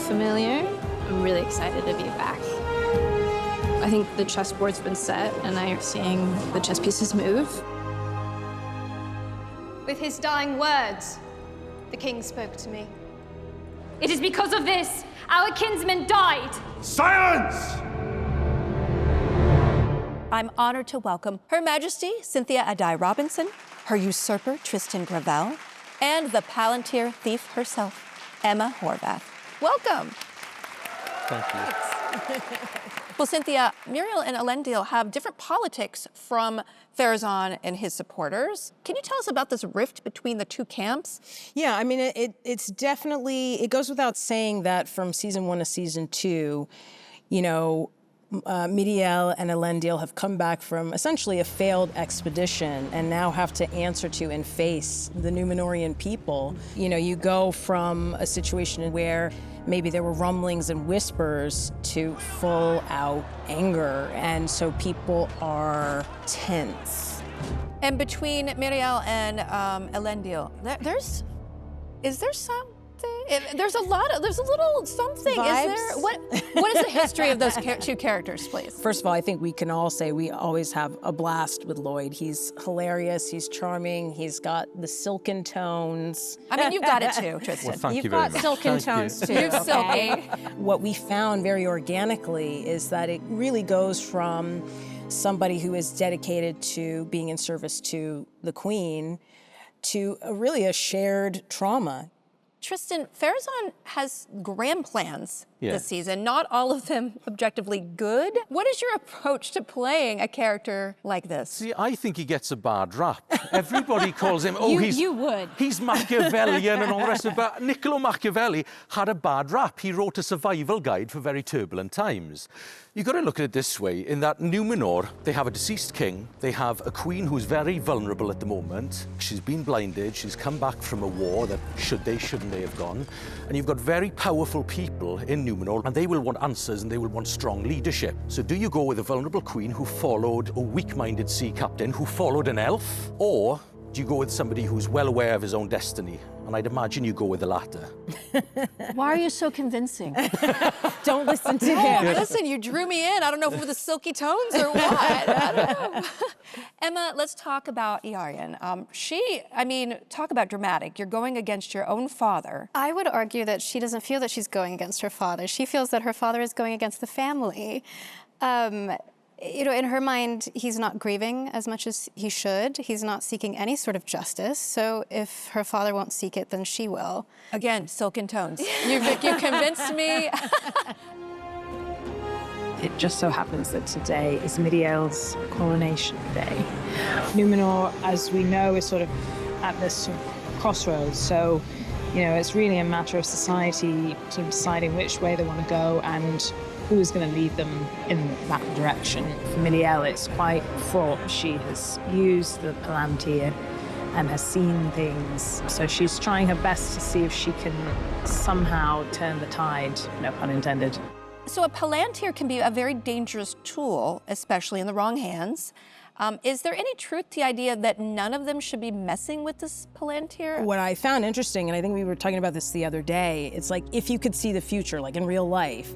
familiar. I'm really excited to be back. I think the chessboard's been set, and I am seeing the chess pieces move. With his dying words, the king spoke to me. It is because of this our kinsman died. Silence! I'm honored to welcome Her Majesty Cynthia Addai-Robinson, her usurper Trystan Gravelle, and the Palantír thief herself, Emma Horvath. Welcome. Thank you. Well, Cynthia, Míriel and Elendil have different politics from Pharazôn and his supporters. Can you tell us about this rift between the two camps? Yeah, I mean, it's definitely, it goes without saying that from season 1 to season 2, you know, Míriel and Elendil have come back from essentially a failed expedition and now have to answer to and face the Númenórean people. You know, you go from a situation where maybe there were rumblings and whispers to full out anger, and so people are tense. And between Míriel and Elendil, is there something? There's a little something. Vibes? Is there? What is the history of those two characters, please? First of all, I think we can all say we always have a blast with Lloyd. He's hilarious, he's charming, he's got the silken tones. I mean, you've got it too, Trystan. Well, thank You've you very got much. silken Thank tones you. too. You're silky. What we found very organically is that it really goes from somebody who is dedicated to being in service to the Queen to really a shared trauma. Trystan, Pharazôn has grand plans Yeah. this season, not all of them objectively good. What is your approach to playing a character like this? See, I think he gets a bad rap. Everybody calls him, oh, You would. he's Machiavellian and all the rest of it. But Niccolo Machiavelli had a bad rap. He wrote a survival guide for very turbulent times. You've got to look at it this way. In that Númenor, they have a deceased king. They have a queen who's very vulnerable at the moment. She's been blinded. She's come back from a war that shouldn't they have gone. And you've got very powerful people in Númenor, and they will want answers and they will want strong leadership. So do you go with a vulnerable queen who followed a weak-minded sea captain who followed an elf? Or do you go with somebody who's well aware of his own destiny? And I'd imagine you go with the latter. Why are you so convincing? Don't listen to him. Listen, you drew me in. I don't know if it were the silky tones or what. I don't know. Emma, let's talk about Eärien. Talk about dramatic. You're going against your own father. I would argue that she doesn't feel that she's going against her father. She feels that her father is going against the family. You know, in her mind, he's not grieving as much as he should. He's not seeking any sort of justice. So if her father won't seek it, then she will. Again, silken tones. You convinced me. It just so happens that today is Míriel's coronation day. Númenor, as we know, is sort of at this sort of crossroads. So, you know, it's really a matter of society sort of deciding which way they want to go and who is going to lead them in that direction. For Míriel, it's quite fraught. She has used the Palantír and has seen things. So she's trying her best to see if she can somehow turn the tide, no pun intended. So a Palantír can be a very dangerous tool, especially in the wrong hands. Is there any truth to the idea that none of them should be messing with this Palantír? What I found interesting, and I think we were talking about this the other day, it's like if you could see the future, like in real life,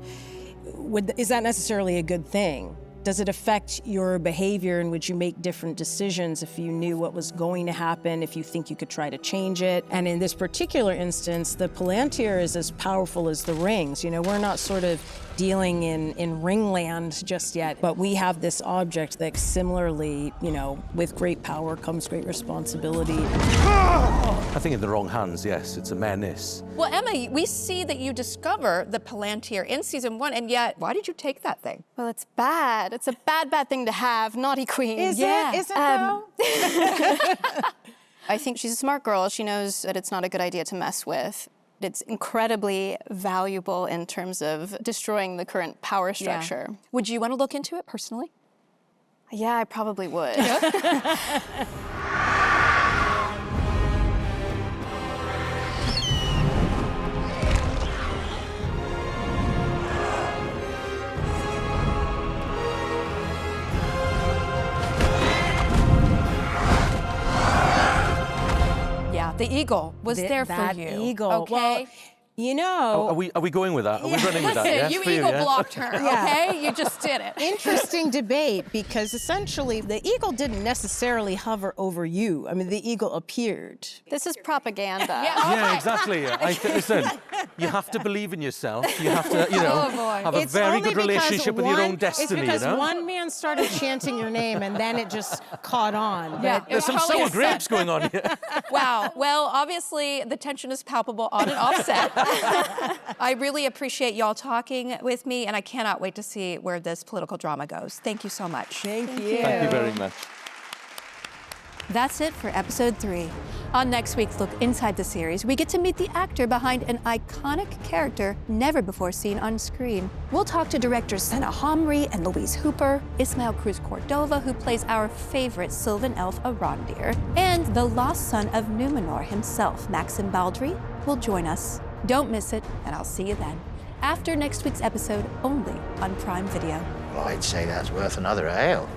is that necessarily a good thing? Does it affect your behavior, and would you make different decisions if you knew what was going to happen, if you think you could try to change it? And in this particular instance, the Palantír is as powerful as the rings. You know, we're not sort of dealing in ringland just yet, but we have this object that similarly, you know, with great power comes great responsibility. I think in the wrong hands, yes, it's a menace. Well, Emma, we see that you discover the Palantír in season 1, and yet, why did you take that thing? Well, it's bad. It's a bad thing to have. Naughty queen. Is it though? I think she's a smart girl. She knows that it's not a good idea to mess with. It's incredibly valuable in terms of destroying the current power structure. Yeah. Would you want to look into it personally? Yeah, I probably would. Yeah, the eagle was there for you. That eagle. Okay. Well, You know, Are we going with that? Are we running with that? Listen, Yes, you for you, eagle yeah? blocked her, okay? You just did it. interesting debate, because essentially the eagle didn't necessarily hover over you. I mean, the eagle appeared. This is propaganda. Yeah, exactly. Listen, you have to believe in yourself. You have to, have a It's very only good relationship with your because own destiny, It's because you know? one man started chanting your name, and then it just caught on. Yeah, But There's some sour grapes going on here. Wow. Well, obviously, the tension is palpable on and off set. I really appreciate y'all talking with me, and I cannot wait to see where this political drama goes. Thank you so much. Thank you. Thank you very much. That's it for episode 3. On next week's look inside the series, we get to meet the actor behind an iconic character never before seen on screen. We'll talk to directors Senna Hamri and Louise Hooper, Ismael Cruz Cordova, who plays our favorite Sylvan elf Arondir, and the lost son of Númenor himself, Maxim Baldry, will join us. Don't miss it, and I'll see you then. After next week's episode, only on Prime Video. Well, I'd say that's worth another ale.